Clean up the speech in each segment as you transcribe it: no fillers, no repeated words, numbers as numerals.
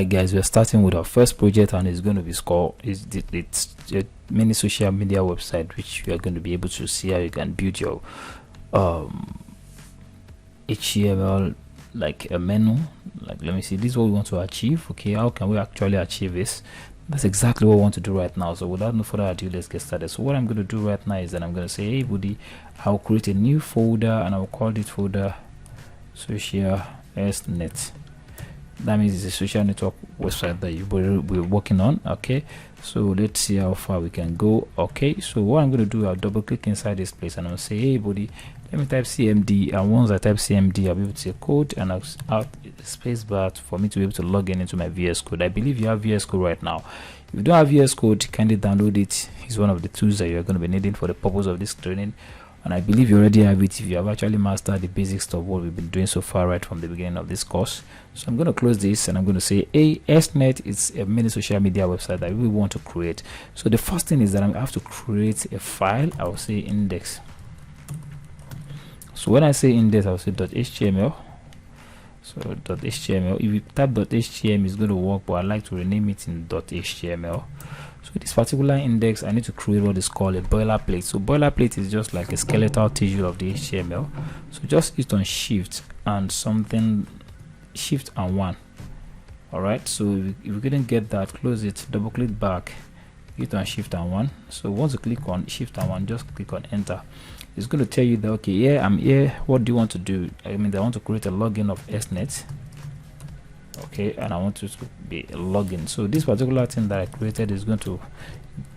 Alright guys, we're starting with our first project, and it's going to be called it's a mini social media website, which you are going to be able to see how you can build your HTML, like a menu. Like, let me see, this is what we want to achieve. Okay, how can we actually achieve this? That's exactly what we want to do right now. So without no further ado, let's get started. So what I'm going to do right now is that I'm going to say, hey buddy, I'll create a new folder and I'll call this folder social.net. That means it's a social network website that you will be working on. Okay, so let's see how far we can go. Okay, so what I'm going to do, I'll double click inside this place and I'll say, hey buddy, let me type cmd, and once I type cmd, I'll be able to say code, and I'll add space bar for me to be able to log in into my VS Code. I believe you have VS Code right now. If you don't have VS Code, kindly download it. It's one of the tools that you're going to be needing for the purpose of this training, and I believe you already have it if you have actually mastered the basics of what we've been doing so far right from the beginning of this course. So I'm going to close this and I'm going to say, hey, SNet is a mini social media website that we want to create. So the first thing is that I have to create a file. I will say index. So when I say index, I'll say .html. So .html, if you type .html, it's going to work, but I like to rename it in .html. So this particular index, I need to create what is called a boilerplate. So boilerplate is just like a skeletal tissue of the HTML. So just hit on shift and something, shift and 1. All right, so if you couldn't get that, close it, double click back, hit on shift and 1. So once you click on shift and 1, just click on enter. It's going to tell you that, okay, yeah, I'm here, what do you want to do? I mean, I want to create a login of SNet. Okay, and I want it to be a login. So this particular thing that I created is going to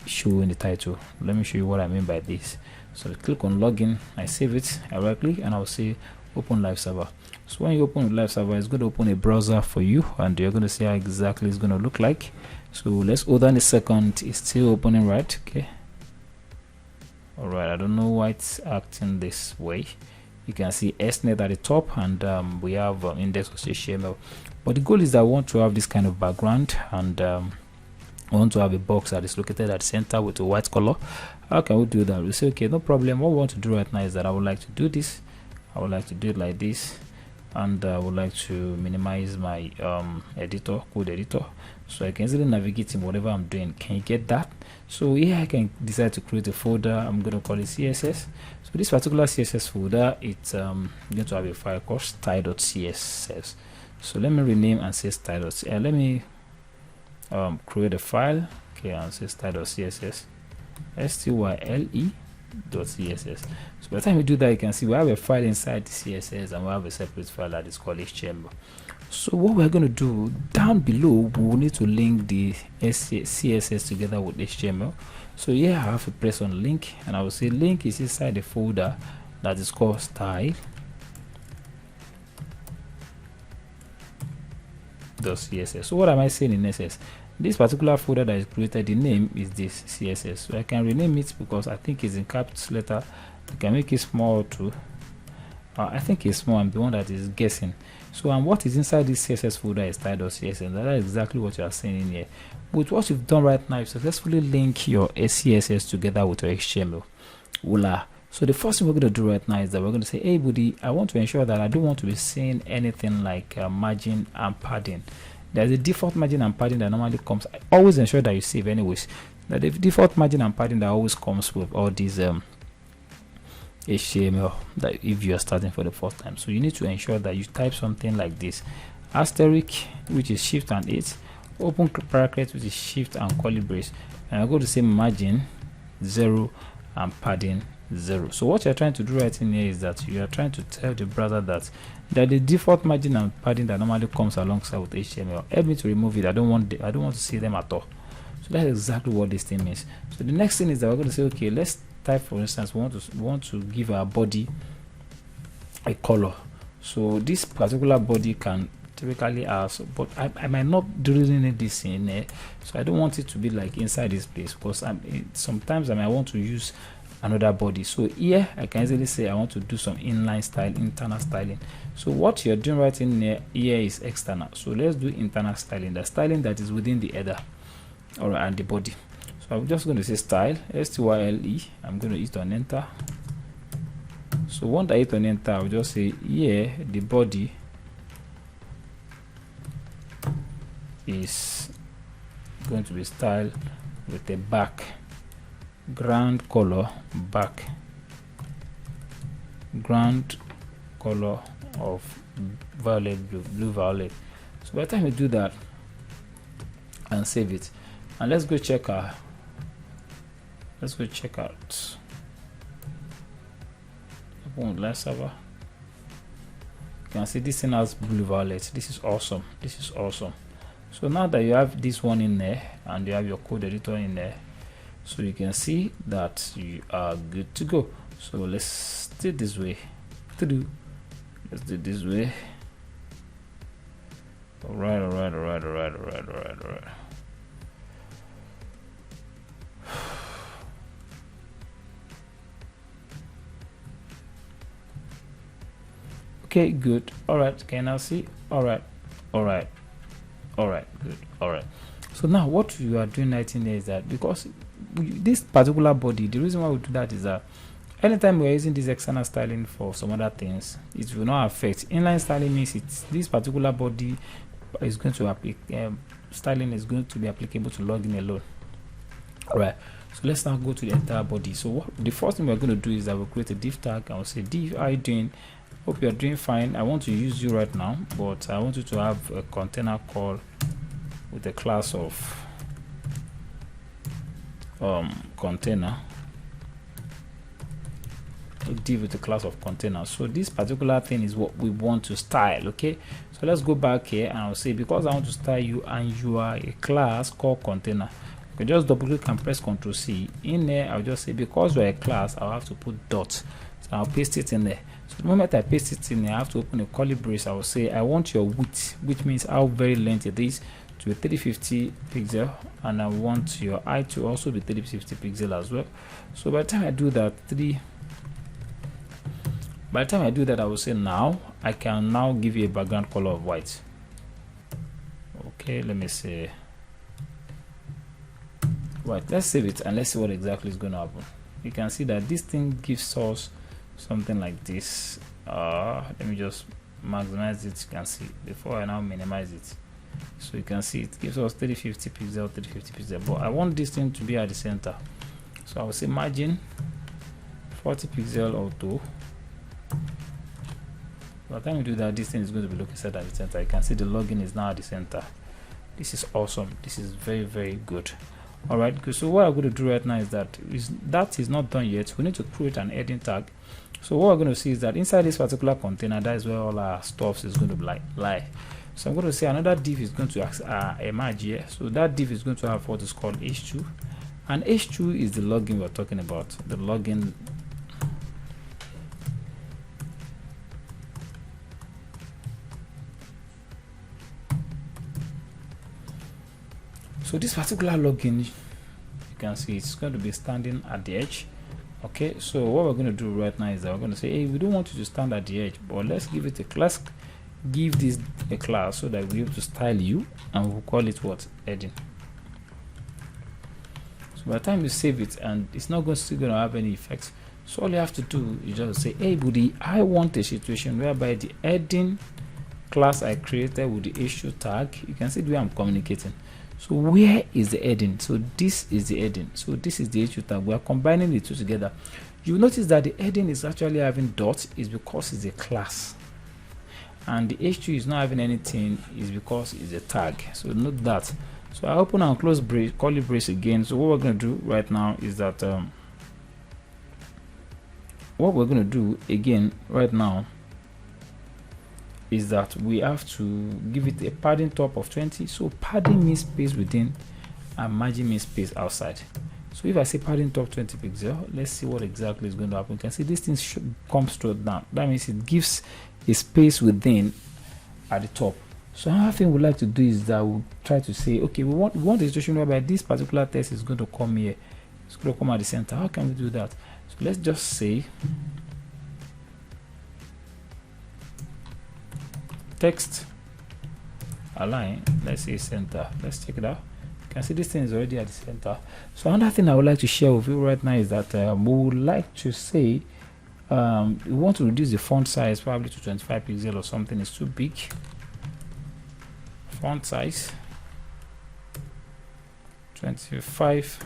show in the title. Let me show you what I mean by this. So click on login, I save it, I right click, and I'll say open live server. So when you open live server, it's going to open a browser for you, and you're going to see how exactly it's going to look like. So let's hold on a second. It's still opening, right? Okay. All right, I don't know why it's acting this way. You can see SNet at the top, and we have index of HTML. But the goal is that I want to have this kind of background, and I want to have a box that is located at the center with a white color. How can we do that? We say, okay, no problem. What we want to do right now is that I would like to do this. I would like to do it like this, and I would like to minimize my editor, code editor, so I can easily navigate in whatever I'm doing. Can you get that? So here I can decide to create a folder. I'm going to call it CSS. So this particular CSS folder, it's going to have a file called style.css. So let me rename and say style.css. Let me create a file, okay, and say style.css, style.css. So by the time we do that, you can see we have a file inside the CSS, and we have a separate file that is called HTML. So what we're going to do down below, we will need to link the CSS together with HTML. So here I have to press on link, and I will say link is inside the folder that is called style.css. So what am I saying in essence? This particular folder that is created, the name is this CSS. So I can rename it because I think it's in capital letter. I can make it small too. I think it's small. I'm the one that is guessing. So and what is inside this CSS folder is style.css, and that is exactly what you are seeing in here. With what you've done right now, you successfully link your CSS together with your HTML. Voila. So the first thing we're going to do right now is that we're going to say, hey buddy, I want to ensure that I don't want to be seeing anything like margin and padding. There's a default margin and padding that normally comes. I always ensure that you save anyways. That the default margin and padding that always comes with all these HTML, that if you are starting for the first time. So you need to ensure that you type something like this: asterisk, which is shift and 8, open bracket, which is shift and curly brace, and I go to say margin 0 and padding 0. So what you're trying to do right in here is that you are trying to tell the browser that the default margin and padding that normally comes alongside with HTML, help me to remove it. I don't want to see them at all. So that's exactly what this thing means. So the next thing is that we're going to say, okay, let's type, for instance, we want to give our body a color. So this particular body can typically ask, but I might not really need this in there, so I don't want it to be like inside this place, because sometimes I might want to use another body. So here I can easily say I want to do some inline style, internal styling. So what you're doing right in here is external. So let's do internal styling, the styling that is within the header, all right, and the body. So I'm just going to say style, style. I'm going to hit on enter. So once I hit on enter, I'll just say, yeah, the body is going to be styled with a background color, background color of violet blue violet. So by the time we do that and save it, and let's go check out open live server. You can see this thing has blue violet. This is awesome. So now that you have this one in there and you have your code editor in there, so you can see that you are good to go. So let's do it this way. Let's do it this way. All right. Okay, good. All right, can I see? All right, good. All right. So now what you are doing right in there is that because this particular body, the reason why we do that is that anytime we're using this external styling for some other things, it will not affect. Inline styling means it's this particular body is going to styling is going to be applicable to login alone. All right. So let's now go to the entire body. So what the first thing we're going to do is that we'll create a div tag and we'll say div, how are you doing? Hope you're doing fine. I want to use you right now, but I want you to have a container call with a class of container, a div with a class of container. So this particular thing is what we want to style. Okay, so let's go back here and I'll say because I want to style you and you are a class called container, you can just double click and press Ctrl C. In there I'll just say because you're a class, I'll have to put dot, so I'll paste it in there. So the moment I paste it in there, I have to open a curly brace. I will say I want your width, which means how very length it is, to be 350 pixel, and I want your height to also be 350 pixel as well. So by the time I do that, I will say now I can now give you a background color of white. Okay, let me say white. Let's save it and let's see what exactly is going to happen. You can see that this thing gives us something like this. Let me just maximize it. You can see before I now minimize it, so you can see it gives us 350 pixel, but I want this thing to be at the center, so I will say margin 40 pixel auto. By the time we do that, this thing is going to be located at the center. You can see the login is now at the center. This is awesome. This is very good. All right, good. So what I'm going to do right now is that is not done yet. We need to create an heading tag. So what we're going to see is that inside this particular container, that is where all our stuff is going to lie. So I'm going to say another div is going to emerge here. So that div is going to have what is called h2, and h2 is the login we're talking about. The login. So this particular login, you can see it's going to be standing at the edge. Okay, so what we're going to do right now is that we're going to say, hey, we don't want you to stand at the edge, but let's give it a class, give this a class so that we'll be able to style you, and we'll call it what? Heading. So by the time you save it, and it's not still going to have any effects, so all you have to do is just say, hey buddy, I want a situation whereby the heading class I created with the h2 tag, you can see the way I'm communicating. So where is the heading? So this is the heading. So this is the h2 tag. We are combining the two together. You notice that the heading is actually having dots is because it's a class, and the h2 is not having anything is because it's a tag. So note that. So I open and close brace, curly brace again. So what we're going to do right now is that what we're going to do again right now is that we have to give it a padding top of 20. So padding means space within and margin means space outside. So if I say padding top 20 pixel, let's see what exactly is going to happen. You can see this thing should come straight down. That means it gives a space within at the top. So another thing we'd like to do is that we'll try to say, okay, we want a situation whereby this particular text is going to come here. It's going to come at the center. How can we do that? So let's just say text align, let's say center. Let's check it out. You can see this thing is already at the center. So another thing I would like to share with you right now is that we would like to say we want to reduce the font size probably to 25 pixel or something. It's too big. Font size 25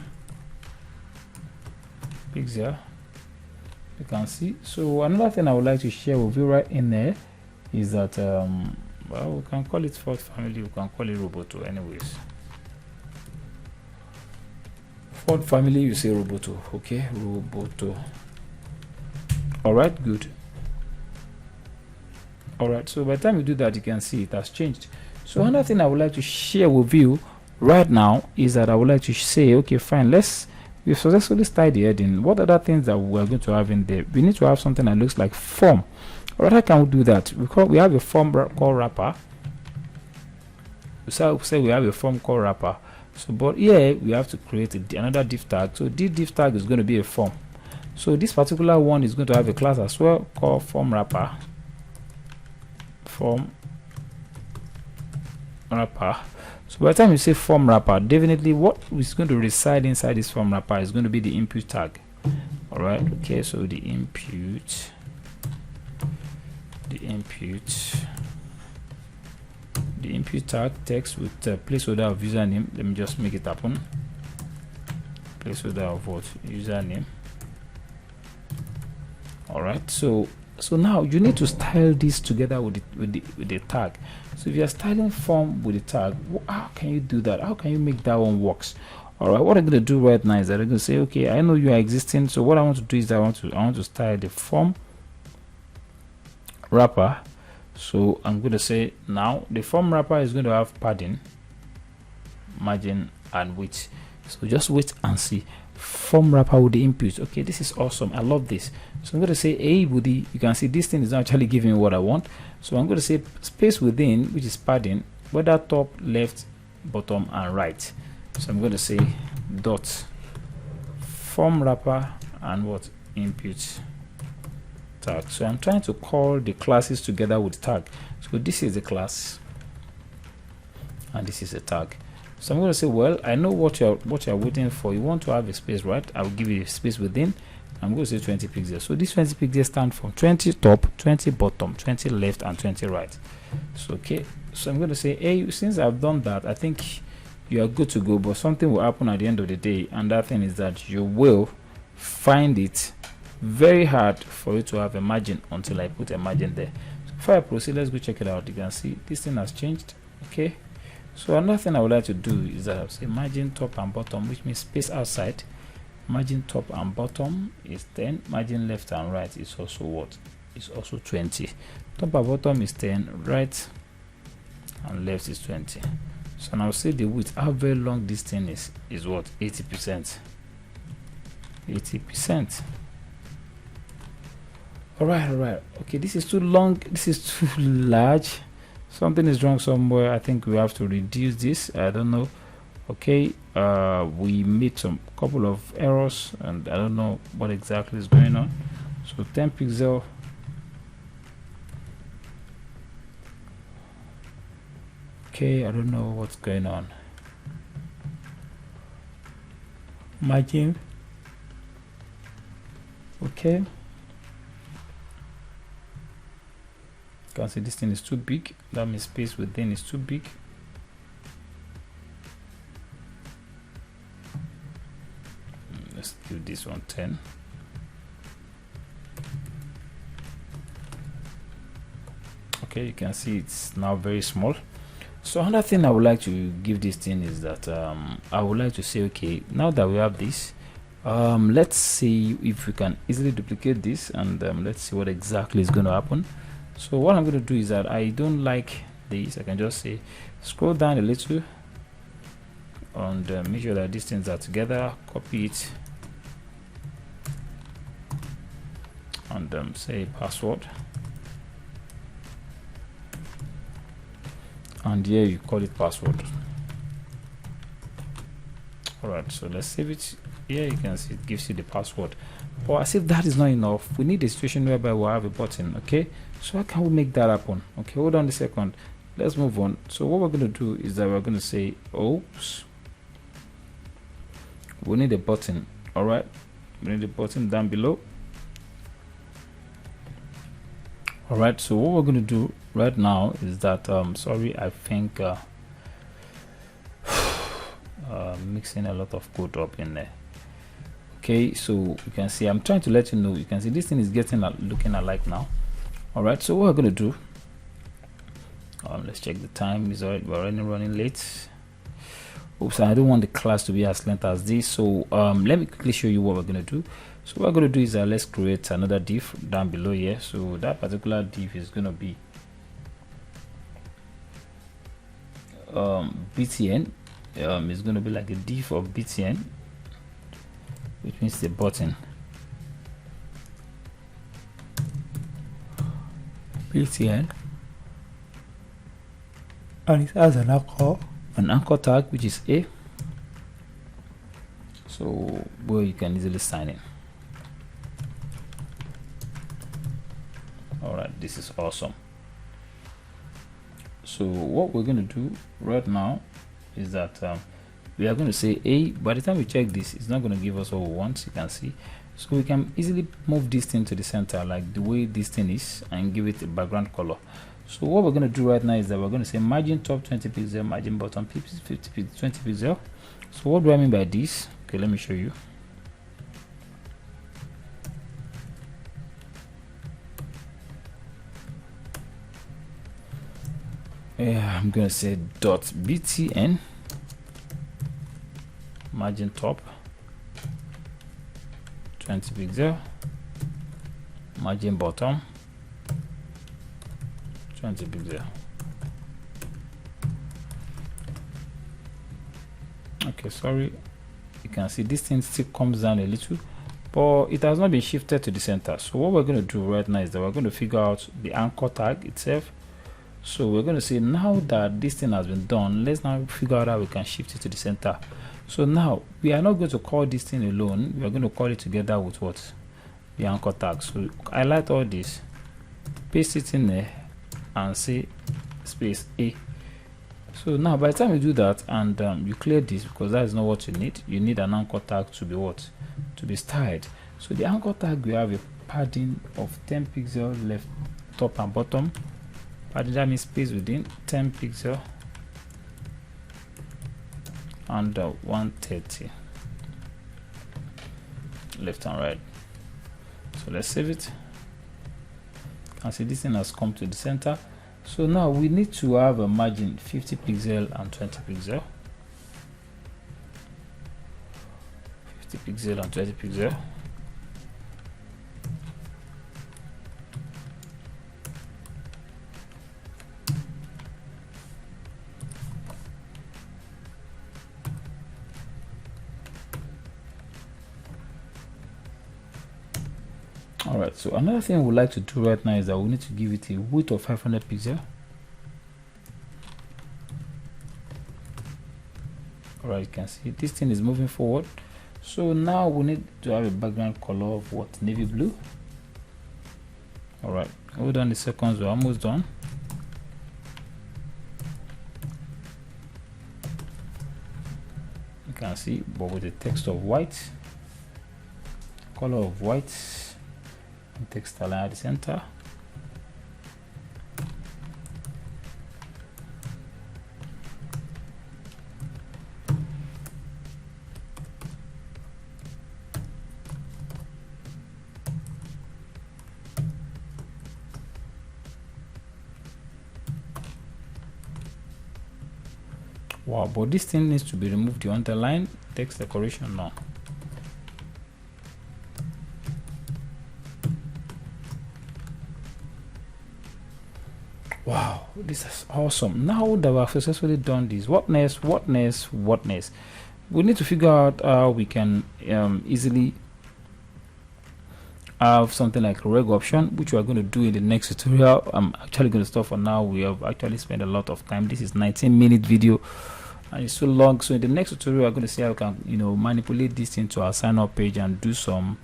pixel. You can see. So another thing I would like to share with you right in there is that well, we can call it Ford Family, we can call it Roboto anyways. Ford Family, you say Roboto. Okay, Roboto. All right, good. All right, so by the time you do that, you can see it has changed. So another thing I would like to share with you right now is that I would like to say, okay, fine, we've successfully started the heading. What other things that we're going to have in there? We need to have something that looks like form. All right, how can we do that? We have a form called wrapper. So say we have a form called wrapper. So but here we have to create another div tag. So this div tag is going to be a form. So this particular one is going to have a class as well called form wrapper. Form wrapper. So by the time you say form wrapper, definitely what is going to reside inside this form wrapper is going to be the input tag. All right, okay, so the input tag text with placeholder of username. Let me just make it happen. Placeholder of what? Username. All right, so now you need to style this together with the tag. So if you are styling form with the tag, how can you do that? How can you make that one works? All right, what I'm going to do right now is that I'm going to say, okay, I know you are existing, so what I want to do is that I want to style the form wrapper. So I'm going to say now the form wrapper is going to have padding, margin, and width. So just wait and see. Form wrapper with the input. Okay, this is awesome. I love this. So I'm going to say a with the, you can see this thing is not actually giving me what I want. So I'm going to say space within, which is padding, whether top, left, bottom, and right. So I'm going to say dot form wrapper and what? Input tag. So I'm trying to call the classes together with tag. So this is the class and this is a tag. So I'm going to say, well, I know what you're waiting for. You want to have a space, right? I'll give you a space within. I'm going to say 20 pixels. So this 20 pixels stand for 20 top, 20 bottom, 20 left, and 20 right. So okay, so I'm going to say, hey, since I've done that, I think you are good to go. But something will happen at the end of the day, and that thing is that you will find it very hard for you to have a margin until I put a margin there. So before I proceed, let's go check it out. You can see this thing has changed. Okay, so another thing I would like to do is that I'll say margin top and bottom, which means space outside. Margin top and bottom is 10. Margin left and right is also what? Is also 20. Top and bottom is 10. Right and left is 20. So now say the width. How very long this thing is what? 80%. 80%. All right. Okay, this is too long. This is too large. Something is wrong somewhere. I think we have to reduce this. I don't know. Okay, we made some couple of errors and I don't know what exactly is going on. So 10 pixel. Okay, I don't know what's going on. Margin. Okay, you can see this thing is too big. That means space within is too big. Let's give this one 10. Okay, you can see it's now very small. So another thing I would like to give this thing is that I would like to say, okay, now that we have this, let's see if we can easily duplicate this, and let's see what exactly is going to happen. So what I'm going to do is that I don't like this. I can just say scroll down a little and make sure that these things are together, copy it, and say password, and here you call it password. All right, so let's save it. Here you can see it gives you the password. Or as if that is not enough, we need a situation whereby we'll have a button. Okay, so how can we make that happen? Okay, hold on a second, let's move on. So what we're going to do is that we're going to say, oops, we need a button. All right, we need a button down below. All right, so what we're going to do right now is that sorry, I think mixing a lot of code up in there. Okay, so you can see I'm trying to let you know, you can see this thing is getting looking alike now. All right, so what we're going to do, let's check the time. We're already running late. Oops, I don't want the class to be as length as this, so let me quickly show you what we're going to do. So what we're going to do is let's create another div down below here. So that particular div is going to be btn. It's going to be like a div of btn, which means the button btn, and it has an anchor tag which is a, so where you can easily sign in. All right, this is awesome. So what we're going to do right now is that we are going to say a. By the time we check this, it's not going to give us what we want, you can see. So we can easily move this thing to the center like the way this thing is and give it a background color. So what we're going to do right now is that we're going to say margin top 20 pixel, margin bottom 20 pixel. So what do I mean by this? Okay, let me show you. I'm going to say dot btn margin top 20 pixel, margin bottom 20 pixel. Okay, sorry, you can see this thing still comes down a little, but it has not been shifted to the center. So what we're going to do right now is that we're going to figure out the anchor tag itself. So we're going to say, now that this thing has been done, let's now figure out how we can shift it to the center. So now we are not going to call this thing alone, we are going to call it together with what? The anchor tag. So highlight all this, paste it in there, and say space a. So now by the time you do that and you clear this, because that is not what you need an anchor tag to be what? To be styled. So the anchor tag, we have a padding of 10 pixel left, top and bottom. Padding, that means space within 10 pixel and 130 left and right. So let's save it. And see this thing has come to the center. So now we need to have a margin 50 pixel and 20 pixel, 50 pixel and 20 pixel. Alright, so another thing we'd like to do right now is that we need to give it a width of 500 pixel. Alright, you can see this thing is moving forward. So now we need to have a background color of what? Navy blue. Alright, hold on a second, we're almost done. You can see, but with the text of white, color of white, text align at the center. Wow, but this thing needs to be removed. The underline text decoration now. Wow, this is awesome. Now that we have successfully done this, what next? We need to figure out how we can easily have something like a reg option, which we are going to do in the next tutorial. I'm actually going to stop for now. We have actually spent a lot of time. This is 19-minute video and it's so long. So in the next tutorial, we're going to see how we can manipulate this into our sign up page and do some.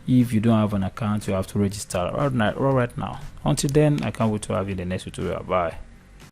If you don't have an account, you have to register right now. Until then, I can't wait to have you in the next tutorial. Bye.